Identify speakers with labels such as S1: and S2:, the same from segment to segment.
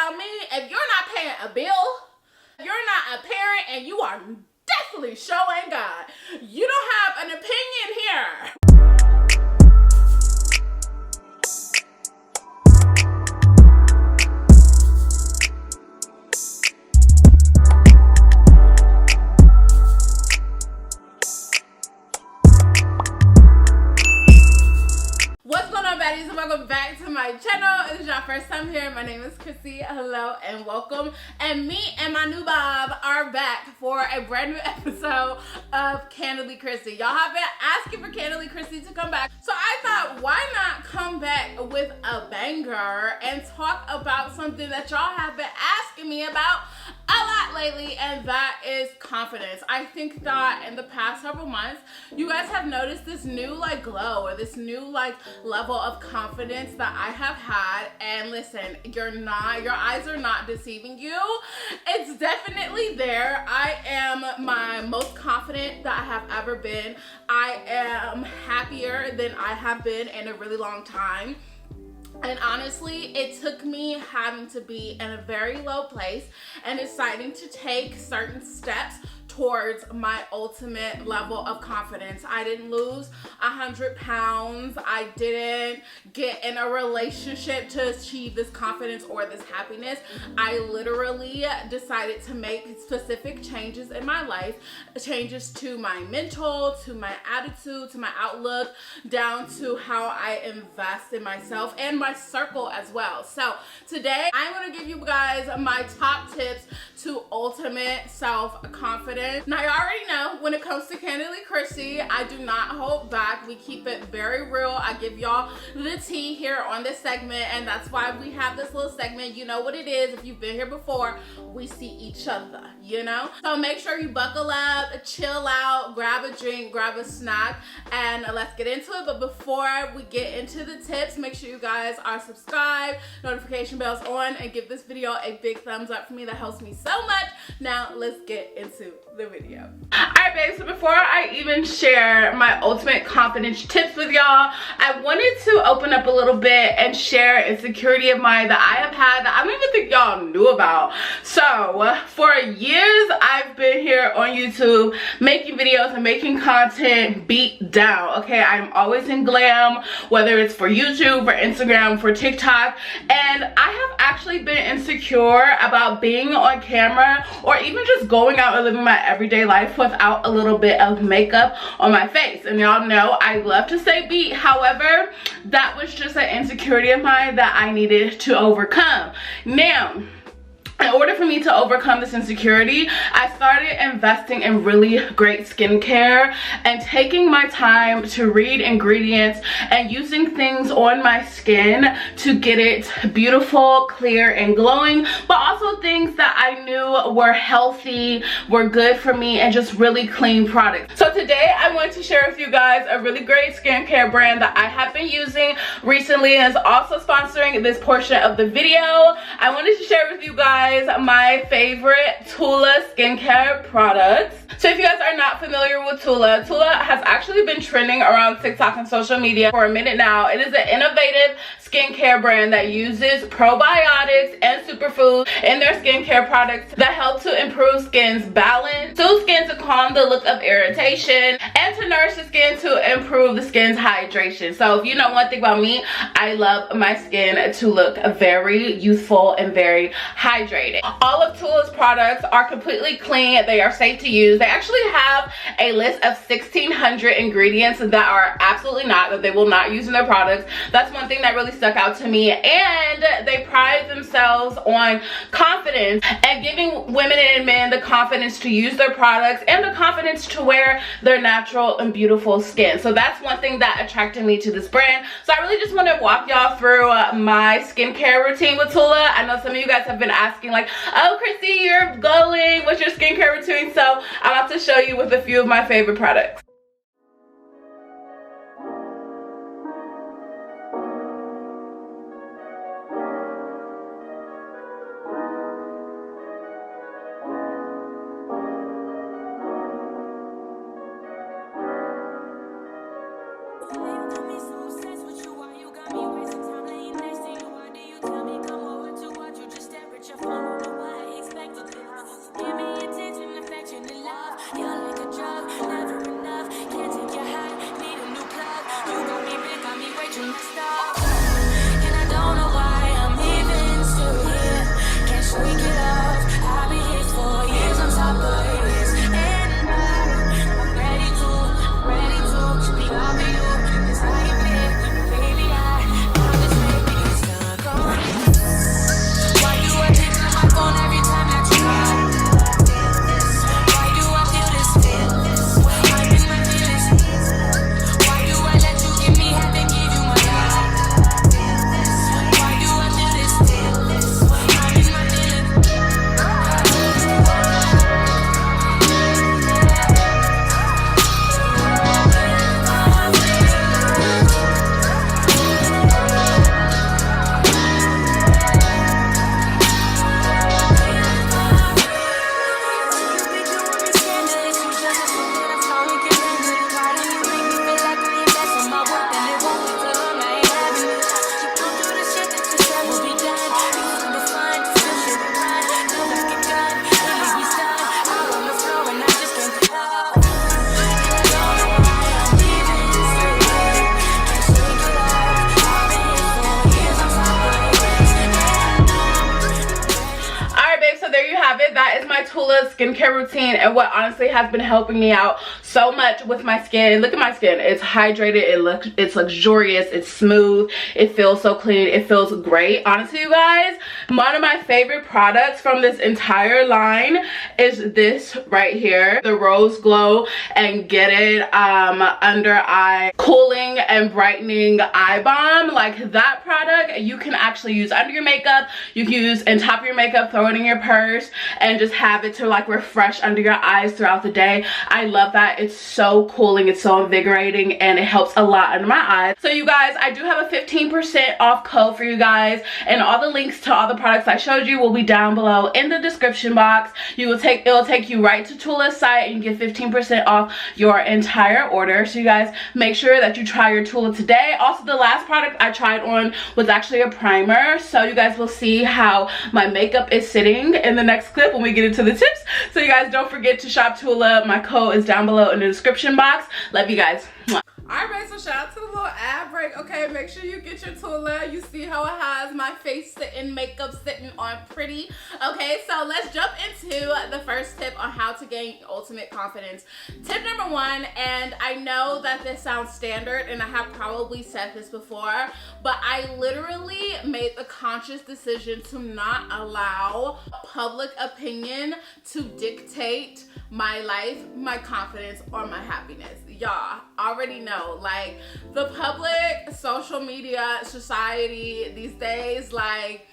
S1: about me, if you're not paying a bill, you're not a parent, and you are definitely showing God. You don't have an opinion here. And welcome back to my channel. If this is your first time here, my name is Chrissy. Hello and welcome. And me and my new Bob are back for a brand new episode of Candidly Chrissy. Y'all have been asking for Candidly Chrissy to come back, so I thought, why not come back with a banger and talk about something that y'all have been asking me about a lot lately, and that is confidence. I think that in the past several months, you guys have noticed this new glow, or this new level of confidence that I have had. And listen, your eyes are not deceiving you. It's definitely there. I am my most confident that I have ever been. I am happier than I have been in a really long time. And honestly, it took me having to be in a very low place and deciding to take certain steps towards my ultimate level of confidence. I didn't lose 100 pounds. I didn't get in a relationship to achieve this confidence or this happiness. I literally decided to make specific changes in my life, changes to my mental, to my attitude, to my outlook, down to how I invest in myself and my circle as well. So today I'm going to give you guys my top tips to ultimate self-confidence. Now, you already know, when it comes to Candidly Chrissy, I do not hold back. We keep it very real. I give y'all the tea here on this segment, and that's why we have this little segment. You know what it is. If you've been here before, we see each other, you know? So make sure you buckle up, chill out, grab a drink, grab a snack, and let's get into it. But before we get into the tips, make sure you guys are subscribed, notification bells on, and give this video a big thumbs up for me. That helps me so much. Now, let's get into the video. Alright, babes, so before I even share my ultimate confidence tips with y'all, I wanted to open up a little bit and share an insecurity of mine that I have had that I don't even think y'all knew about. So for years, I've been here on YouTube making videos and making content beat down. Okay, I'm always in glam, whether it's for YouTube, for Instagram, for TikTok, and I have actually been insecure about being on camera or even just going out and living my everyday life without a little bit of makeup on my face. And y'all know I love to say beat. However, that was just an insecurity of mine that I needed to overcome. Now, in order for me to overcome this insecurity, I started investing in really great skincare and taking my time to read ingredients and using things on my skin to get it beautiful, clear, and glowing, but also things that I knew were healthy, were good for me, and just really clean products. So today I want to share with you guys a really great skincare brand that I have been using recently and is also sponsoring this portion of the video. I wanted to share with you guys my favorite Tula skincare products. So if you guys are not familiar with Tula has actually been trending around TikTok and social media for a minute now. It is an innovative skincare brand that uses probiotics and superfoods in their skincare products that help to improve skin's balance, soothe skin to calm the look of irritation, and to nourish the skin to improve the skin's hydration. So if you know one thing about me, I love my skin to look very youthful and very hydrated. All of Tula's products are completely clean. They are safe to use. They actually have a list of 1,600 ingredients that are absolutely not, that they will not use in their products. That's one thing that really stuck out to me. And they pride themselves on confidence and giving women and men the confidence to use their products and the confidence to wear their natural and beautiful skin. So that's one thing that attracted me to this brand. So I really just want to walk y'all through my skincare routine with Tula. I know some of you guys have been asking like, oh Chrissy, you're glowing, what's your skincare routine? So I'm about to show you with a few of my favorite products. have it. That is my Tula skincare routine, and what honestly has been helping me out so much with my skin. Look at my skin. It's hydrated. It's luxurious. It's smooth. It feels so clean. It feels great. Honestly, you guys, one of my favorite products from this entire line is this right here, the Rose Glow and Get It Under Eye Cooling and Brightening Eye Balm. Like, that product you can actually use under your makeup. You can use on top of your makeup, throw it in your purse, and just have it to like refresh under your eyes throughout the day. I love that. It's so cooling, it's so invigorating, and it helps a lot under my eyes. So you guys, I do have a 15% off code for you guys, and all the links to all the products I showed you will be down below in the description box. It'll take you right to Tula's site, and you get 15% off your entire order. So you guys, make sure that you try your Tula today. Also, the last product I tried on was actually a primer, so you guys will see how my makeup is sitting in the next clip when we get into the tips. So you guys, don't forget to shop Tula. My code is down below in the description box. Love you guys. Alright, so shout out to the little ad break. Okay, make sure you get your Tula. You see how it has my face sitting, makeup sitting on pretty. Okay, so let's jump into the first tip on how to gain ultimate confidence. Tip number one, and I know that this sounds standard and I have probably said this before, but I literally made the conscious decision to not allow public opinion to dictate my life, my confidence, or my happiness. Y'all already know, like, the public, social media, society these days, like,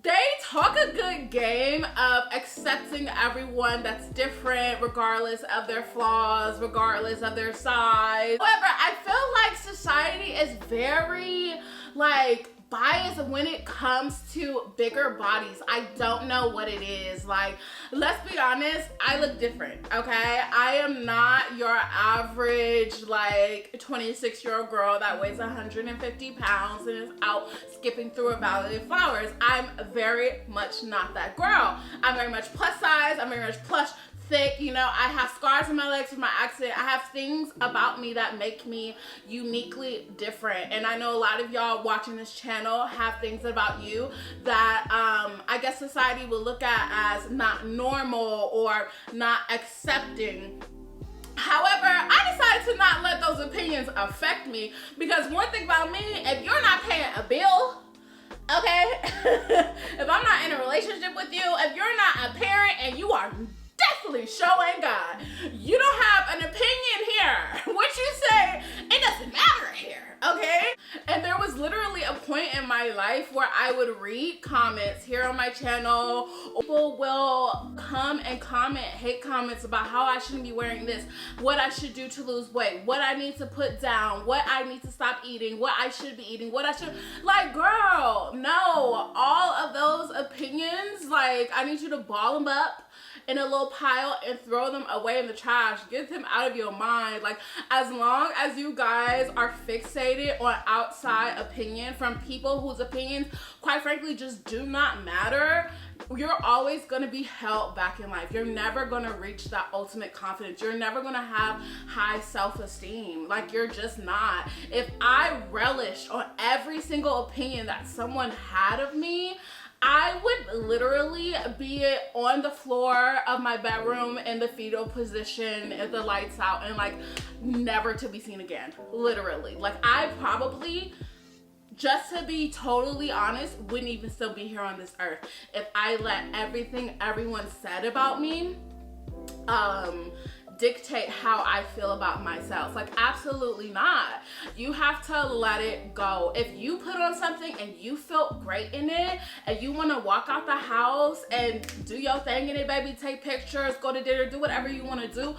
S1: they talk a good game of accepting everyone that's different regardless of their flaws, regardless of their size. However, I feel like society is very, like, bias when it comes to bigger bodies. I don't know what it is. Like, let's be honest, I look different, okay? I am not your average, like, 26-year-old girl that weighs 150 pounds and is out skipping through a valley of flowers. I'm very much not that girl. I'm very much plus size. I'm very much plush, thick, you know. I have scars on my legs from my accident. I have things about me that make me uniquely different, and I know a lot of y'all watching this channel have things about you that I guess society will look at as not normal or not accepting. However, I decided to not let those opinions affect me, because one thing about me, if you're not paying a bill, okay, if I'm not in a relationship with you, if you're not a parent and you are definitely showing God, you don't have an opinion here. What you say, it doesn't matter here, okay? And there was literally a point in my life where I would read comments here on my channel. People will come and comment hate comments about how I shouldn't be wearing this, what I should do to lose weight, what I need to put down, what I need to stop eating, what I should be eating, what I should, like, girl, no, all of those opinions, like, I need you to ball them up in a little pile and throw them away in the trash. Get them out of your mind. Like, as long as you guys are fixated on outside opinion from people whose opinions, quite frankly, just do not matter, you're always gonna be held back in life. You're never gonna reach that ultimate confidence. You're never gonna have high self-esteem. Like, you're just not. If I relished on every single opinion that someone had of me, I would literally be on the floor of my bedroom in the fetal position, if the lights out, and like never to be seen again. Literally. Like, I probably, just to be totally honest, wouldn't even still be here on this earth if I let everything everyone said about me dictate how I feel about myself. Like, absolutely not. You have to let it go. If you put on something and you felt great in it and you want to walk out the house and do your thing in it, baby, take pictures, go to dinner, do whatever you want to do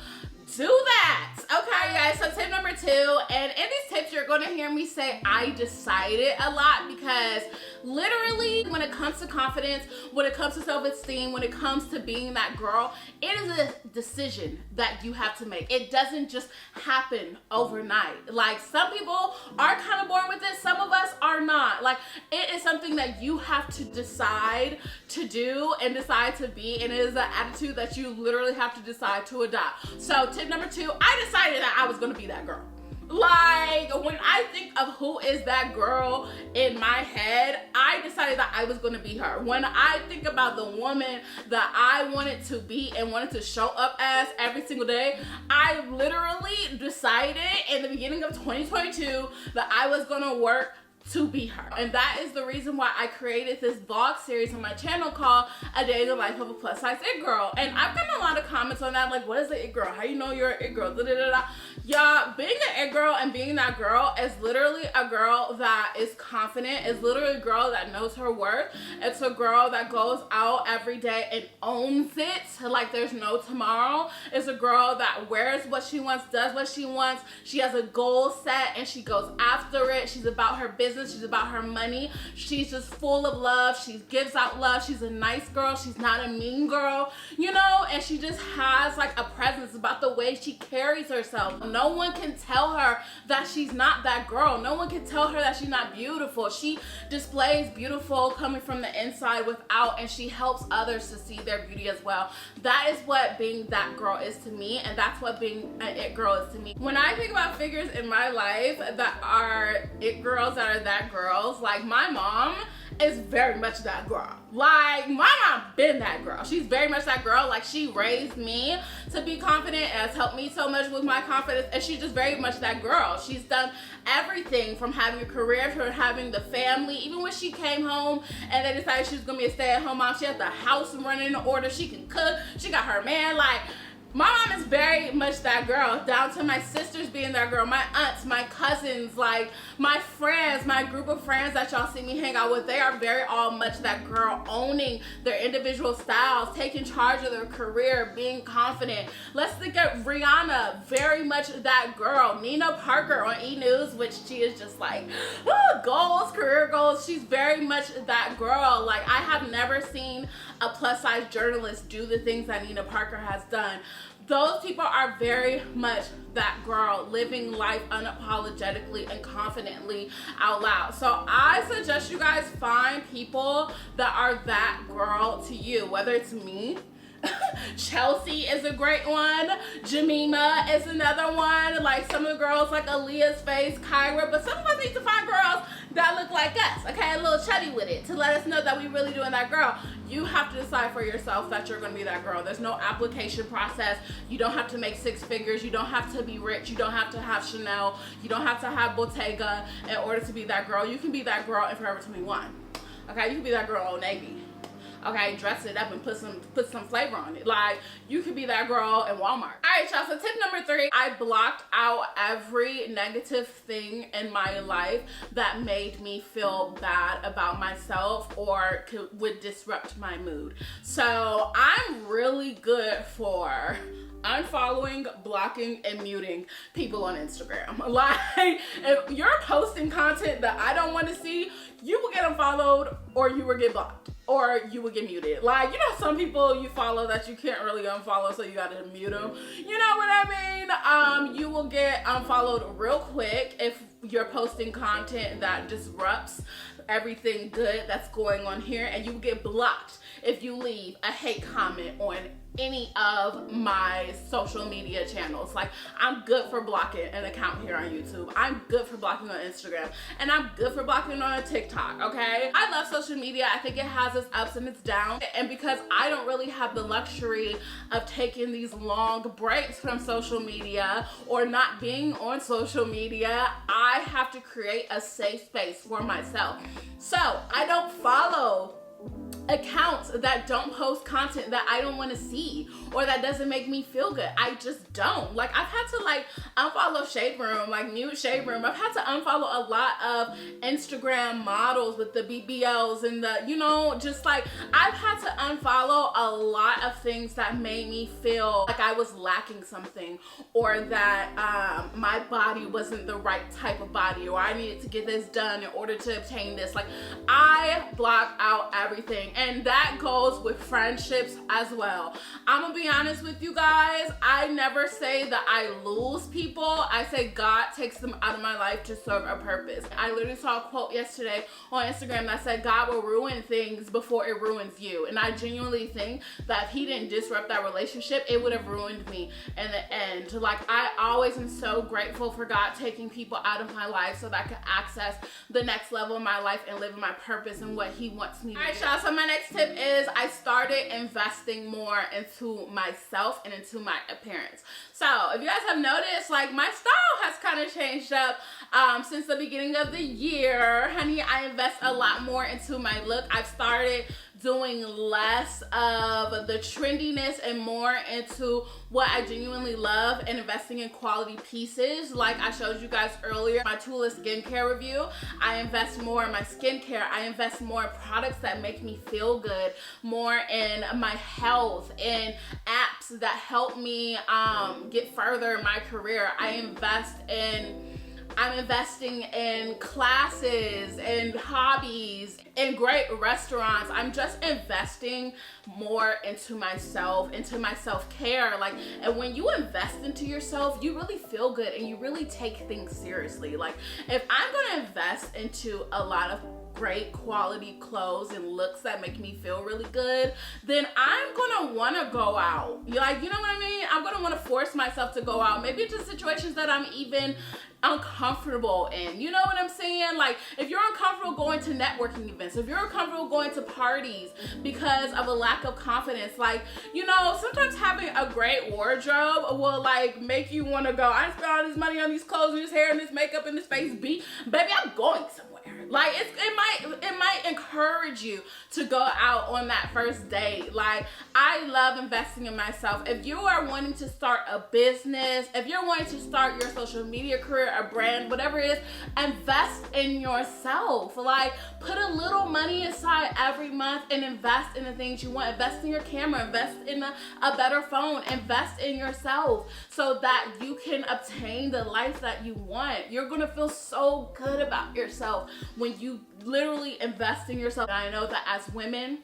S1: that. Okay, guys, so tip number two, and in these tips you're going to hear me say I decided a lot, because literally when it comes to confidence, when it comes to self-esteem, when it comes to being that girl, it is a decision that you have to make. It doesn't just happen overnight. Like, some people are kind of born with it, some of us are not. Like, it is something that you have to decide to do and decide to be, and it is an attitude that you literally have to decide to adopt. So tip number two, I decided that I was gonna be that girl. Like, when I think of who is that girl in my head, I decided that I was gonna be her. When I think about the woman that I wanted to be and wanted to show up as every single day, I literally decided in the beginning of 2022 that I was gonna work to be her. And that is the reason why I created this vlog series on my channel called A Day in the Life of a Plus Size It Girl. And I've gotten a lot of comments on that, like, what is an it girl? How you know you're an it girl? Da, da, da, da. Y'all, being an it girl and being that girl is literally a girl that is confident. It's literally a girl that knows her worth. It's a girl that goes out every day and owns it like there's no tomorrow. It's a girl that wears what she wants, does what she wants. She has a goal set and she goes after it. She's about her business. She's about her money. She's just full of love. She gives out love. She's a nice girl. She's not a mean girl, you know, and she just has like a presence about the way she carries herself. No one can tell her that she's not that girl. No one can tell her that she's not beautiful. She displays beautiful coming from the inside without, and she helps others to see their beauty as well. That is what being that girl is to me, and that's what being an it girl is to me. When I think about figures in my life that are it girls, that are that girls, like my mom is very much that girl. Like, my mom been that girl. She's very much that girl. Like, she raised me to be confident and has helped me so much with my confidence, and she's just very much that girl. She's done everything from having a career to having the family. Even when she came home and they decided she was gonna be a stay-at-home mom, she had the house running in order. She can cook. She got her man. Like, my mom is very much that girl, down to my sisters being that girl, my aunts, my cousins, like my friends, my group of friends that y'all see me hang out with. They are very all much that girl, owning their individual styles, taking charge of their career, being confident. Let's think of Rihanna, very much that girl. Nina Parker on E! News, which she is just like, goals, career goals. She's very much that girl. Like, I have never seen a plus size journalist do the things that Nina Parker has done. Those people are very much that girl, living life unapologetically and confidently out loud. So I suggest you guys find people that are that girl to you, whether it's me, Chelsea is a great one, Jemima is another one, like some of the girls like Aaliyah's face, Kyra, but some of us need to find girls that look like us, okay, a little chubby with it, to let us know that we really doing that girl. You have to decide for yourself that you're gonna be that girl. There's no application process. You don't have to make 6 figures. You don't have to be rich. You don't have to have Chanel. You don't have to have Bottega in order to be that girl. You can be that girl in Forever 21, okay? You can be that girl in Old Navy. Okay, dress it up and put some flavor on it. Like, you could be that girl in Walmart. All right, y'all, so tip number 3, I blocked out every negative thing in my life that made me feel bad about myself or would disrupt my mood. So I'm really good for unfollowing, blocking, and muting people on Instagram. Like, if you're posting content that I don't want to see, you will get unfollowed or you will get blocked or you will get muted. Like, you know, some people you follow that you can't really unfollow, so you gotta mute them. You know what I mean? You will get unfollowed real quick if you're posting content that disrupts everything good that's going on here, and you will get blocked if you leave a hate comment on any of my social media channels. Like, I'm good for blocking an account here on YouTube. I'm good for blocking on Instagram, and I'm good for blocking on TikTok, okay? I love social media. I think it has its ups and its downs, and because I don't really have the luxury of taking these long breaks from social media or not being on social media, I have to create a safe space for myself. So I don't follow accounts that don't post content that I don't want to see or that doesn't make me feel good. I just don't. Like, I've had to like unfollow Shade Room, like mute Shade Room. I've had to unfollow a lot of Instagram models with the BBLs and the, you know, just like I've had to unfollow a lot of things that made me feel like I was lacking something, or that my body wasn't the right type of body, or I needed to get this done in order to obtain this. Like, I block out everything. And that goes with friendships as well. I'm gonna be honest with you guys. I never say that I lose people. I say God takes them out of my life to serve a purpose. I literally saw a quote yesterday on Instagram that said God will ruin things before it ruins you. And I genuinely think that if he didn't disrupt that relationship, it would have ruined me in the end. Like, I always am so grateful for God taking people out of my life so that I can access the next level of my life and live in my purpose and what he wants me to do. All right, y'all, so my next tip is I started investing more into myself and into my appearance. So if you guys have noticed, like, my style has kind of changed up since the beginning of the year. Honey, I invest a lot more into my look. I've started doing less of the trendiness and more into what I genuinely love and investing in quality pieces. Like I showed you guys earlier, my Tula skincare review. I invest more in my skincare. I invest more in products that make me feel good, more in my health, and apps that help me get further in my career. I'm investing in classes and hobbies and great restaurants. I'm just investing more into myself, into my self-care. Like, and when you invest into yourself, you really feel good and you really take things seriously. Like, if I'm gonna invest into a lot of great quality clothes and looks that make me feel really good, then I'm gonna wanna go out. Like, you know what I mean? I'm gonna wanna force myself to go out, maybe into situations that I'm even uncomfortable in. You know what I'm saying? Like, if you're uncomfortable going to networking events, if you're uncomfortable going to parties because of a lack of confidence, like, you know, sometimes having a great wardrobe will like make you want to go, I spent all this money on these clothes and this hair and this makeup and this face beat, baby, I'm going somewhere. Like, it might encourage you to go out on that first date. Like, I love investing in myself. If you are wanting to start a business, if you're wanting to start your social media career, a brand, whatever it is, invest in yourself. Like, put a little money aside every month and invest in the things you want. Invest in your camera, invest in a better phone, invest in yourself so that you can obtain the life that you want. You're gonna feel so good about yourself when you literally invest in yourself. And I know that as women,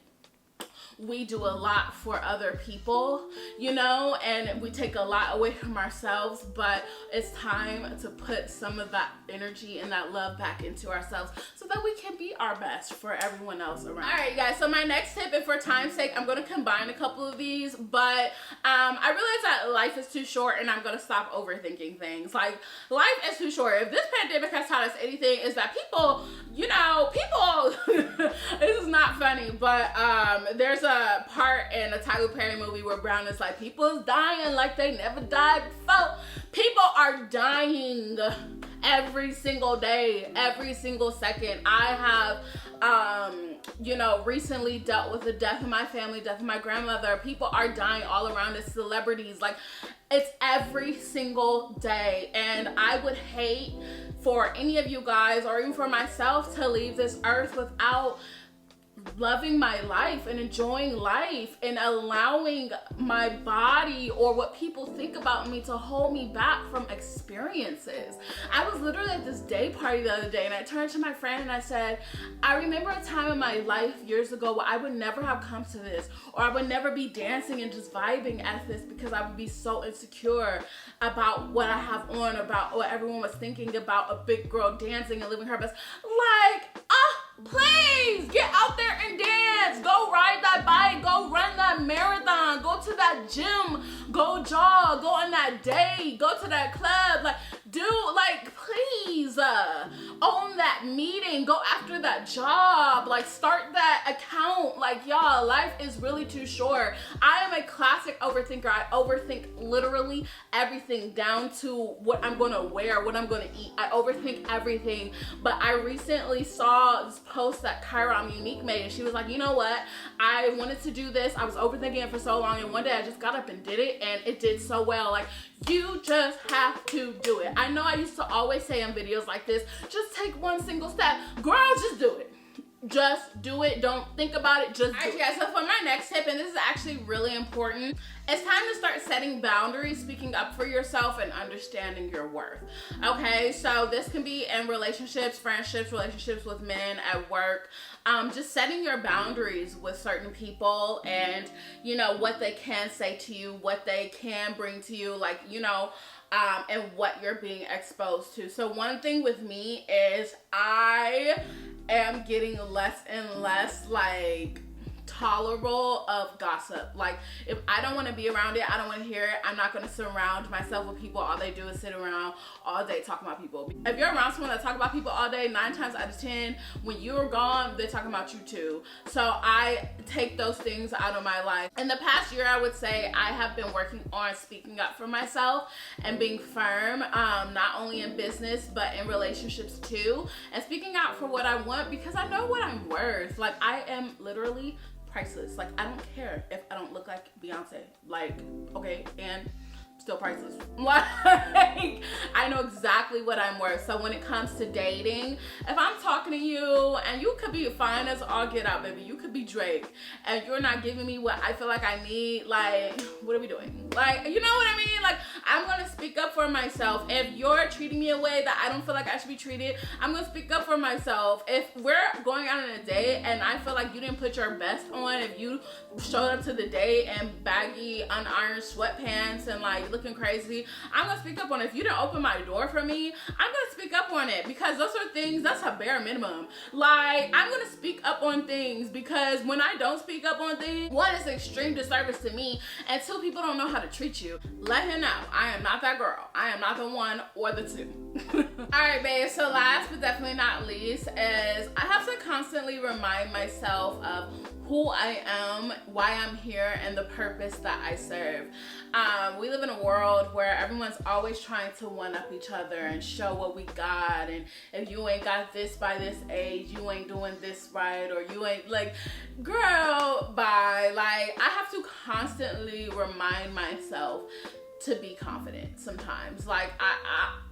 S1: we do a lot for other people, you know, and we take a lot away from ourselves, but it's time to put some of that energy and that love back into ourselves so that we can be our best for everyone else around. All right, guys, so my next tip, and for time's sake, I'm going to combine a couple of these, but I realize that life is too short and I'm going to stop overthinking things. Like, life is too short. If this pandemic has taught us anything, is that people, you know, this is not funny, but there's a part in a Tyler Perry movie where Brown is like, people is dying like they never died before. People are dying every single day, every single second. I have, you know, recently dealt with the death of my family, death of my grandmother. People are dying all around us, celebrities. Like, it's every single day. And I would hate for any of you guys, or even for myself, to leave this earth without loving my life and enjoying life and allowing my body or what people think about me to hold me back from experiences. I was literally at this day party the other day and I turned to my friend and I said, I remember a time in my life years ago where I would never have come to this, or I would never be dancing and just vibing at this because I would be so insecure about what I have on, about what everyone was thinking about a big girl dancing and living her best. Like, please get out there and dance. Go ride that bike. Go run that marathon. Go to that gym. Go jog. Go on that date. Go to that club. Like, please own that meeting. Go after that job. Like, start that account. Like, y'all, life is really too short. I am a classic overthinker. I overthink literally everything, down to what I'm gonna wear, what I'm gonna eat. I overthink everything. But I recently saw this post that Kyra Unique made, and she was like, you know what? I wanted to do this. I was overthinking it for so long, and one day I just got up and did it, and it did so well. Like, you just have to do it. I know I used to always say in videos like this, just take one single step. Girl, just do it. Just do it. Don't think about it. Just do it. Guys, so for my next tip, and this is actually really important, it's time to start setting boundaries, speaking up for yourself, and understanding your worth. Okay, so this can be in relationships, friendships, relationships with men, at work. Just setting your boundaries with certain people, and you know what they can say to you, what they can bring to you, like, you know, and what you're being exposed to. So one thing with me is I am getting less and less like tolerable of gossip. Like, if I don't want to be around it, I don't want to hear it, I'm not going to surround myself with people. All they do is sit around all day talking about people. If you're around someone that talk about people all day, 9 times out of 10, when you're gone, they're talking about you too. So I take those things out of my life. In the past year, I would say I have been working on speaking up for myself and being firm, not only in business, but in relationships too, and speaking out for what I want, because I know what I'm worth. Like, I am literally priceless. Like, I don't care if I don't look like Beyonce. Like, okay, and still priceless. Like, I know exactly what I'm worth. So when it comes to dating, if I'm talking to you and you could be fine as all get out, baby, you could be Drake, and you're not giving me what I feel like I need, like, what are we doing? Like, you know what I mean? Like, I'm gonna speak up for myself. If you're treating me a way that I don't feel like I should be treated, I'm gonna speak up for myself. If we're going out on a date and I feel like you didn't put your best on, if you showed up to the date in baggy, unironed sweatpants and like looking crazy, I'm gonna speak up on it. If you didn't open my door for me, I'm gonna speak up on it, because those are things, that's a bare minimum. Like, I'm gonna speak up on things, because when I don't speak up on things, one, is extreme disservice to me, and two, people don't know how to treat you. Let him know I am not that girl. I am not the one or the two. All right, babe, so last but definitely not least is I have to constantly remind myself of who I am, why I'm here, and the purpose that I serve. We live in a world where everyone's always trying to one-up each other and show what we got, and if you ain't got this by this age, you ain't doing this right, or you ain't, like, girl, bye. Like, I have to constantly remind myself to be confident sometimes. Like,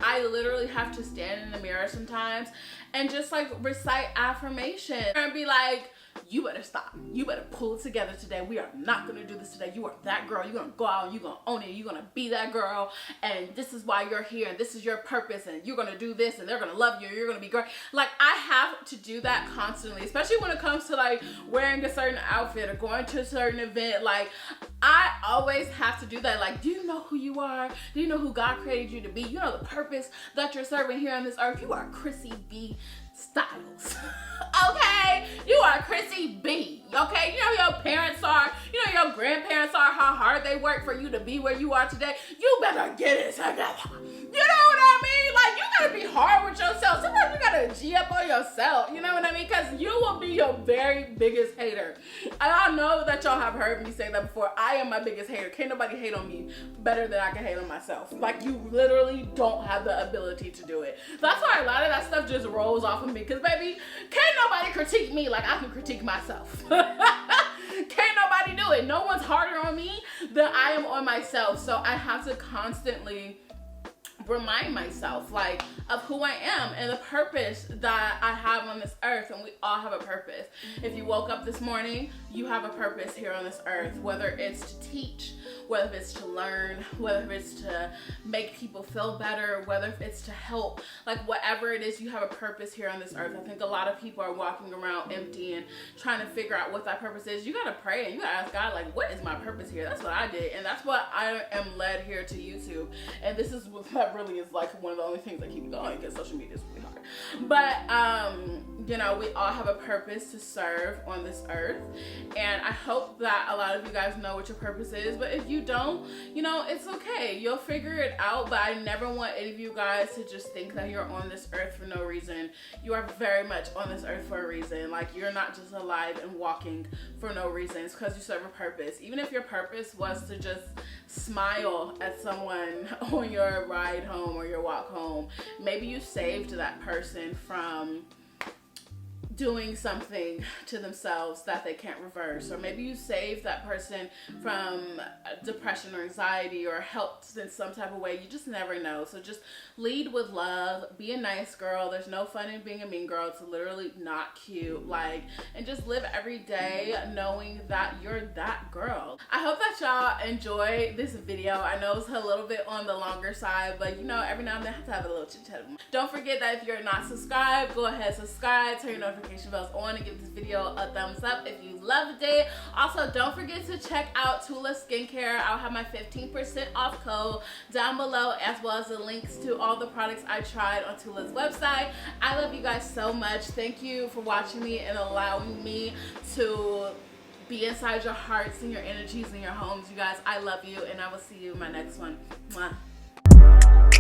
S1: I literally have to stand in the mirror sometimes and just like recite affirmation and be like, you better stop. You better pull it together today. We are not gonna do this today. You are that girl. You're gonna go out and you're gonna own it. You're gonna be that girl. And this is why you're here. And this is your purpose. And you're gonna do this. And they're gonna love you. And you're gonna be great. Like, I have to do that constantly, especially when it comes to like wearing a certain outfit or going to a certain event. Like, I always have to do that. Like, do you know who you are? Do you know who God created you to be? You know the purpose that you're serving here on this earth. You are Chrissyb Styles. Okay, you are Chrissyb. Okay, you know your parents are, you know your grandparents are, how hard they work for you to be where you are today. You better get it together. You know what I mean? Like, you gotta be hard with yourself. Sometimes you gotta G up on yourself. You know what I mean? Because you will be your very biggest hater. And I know that y'all have heard me say that before. I am my biggest hater. Can't nobody hate on me better than I can hate on myself. Like, you literally don't have the ability to do it. That's why a lot of that stuff just rolls off of me. Because, baby, can't nobody critique me like I can critique myself. Can't nobody do it. No one's harder on me than I am on myself. So I have to constantly remind myself, like, of who I am and the purpose that I have on this earth. And we all have a purpose. If you woke up this morning, you have a purpose here on this earth, whether it's to teach, whether it's to learn, whether it's to make people feel better, whether it's to help, like, whatever it is, you have a purpose here on this earth. I think a lot of people are walking around empty and trying to figure out what that purpose is. You gotta pray and you gotta ask God, like, what is my purpose here? That's what I did, and that's what I am led here to YouTube. And this is what that really is, like, one of the only things that keep me going, because social media is really hard. But you know, we all have a purpose to serve on this earth, and I hope that a lot of you guys know what your purpose is. But if you don't, you know, it's okay, you'll figure it out. But I never want any of you guys to just think that you're on this earth for no reason. You are very much on this earth for a reason. Like, you're not just alive and walking for no reason. It's because you serve a purpose. Even if your purpose was to just smile at someone on your ride home or your walk home, maybe you saved that person from doing something to themselves that they can't reverse, or maybe you saved that person from depression or anxiety or helped in some type of way. You just never know. So just lead with love, be a nice girl. There's no fun in being a mean girl. It's literally not cute. Like, and just live every day knowing that you're that girl. I hope that y'all enjoyed this video. I know it's a little bit on the longer side, but you know, every now and then I have to have a little chit chat. Don't forget that if you're not subscribed, go ahead, subscribe, turn your notification bells on, and give this video a thumbs up if you loved it. Also, don't forget to check out Tula Skincare. I'll have my 15% off code down below, as well as the links to all the products I tried on Tula's website. I love you guys so much. Thank you for watching me and allowing me to be inside your hearts and your energies and your homes. You guys, I love you, and I will see you in my next one. Mwah.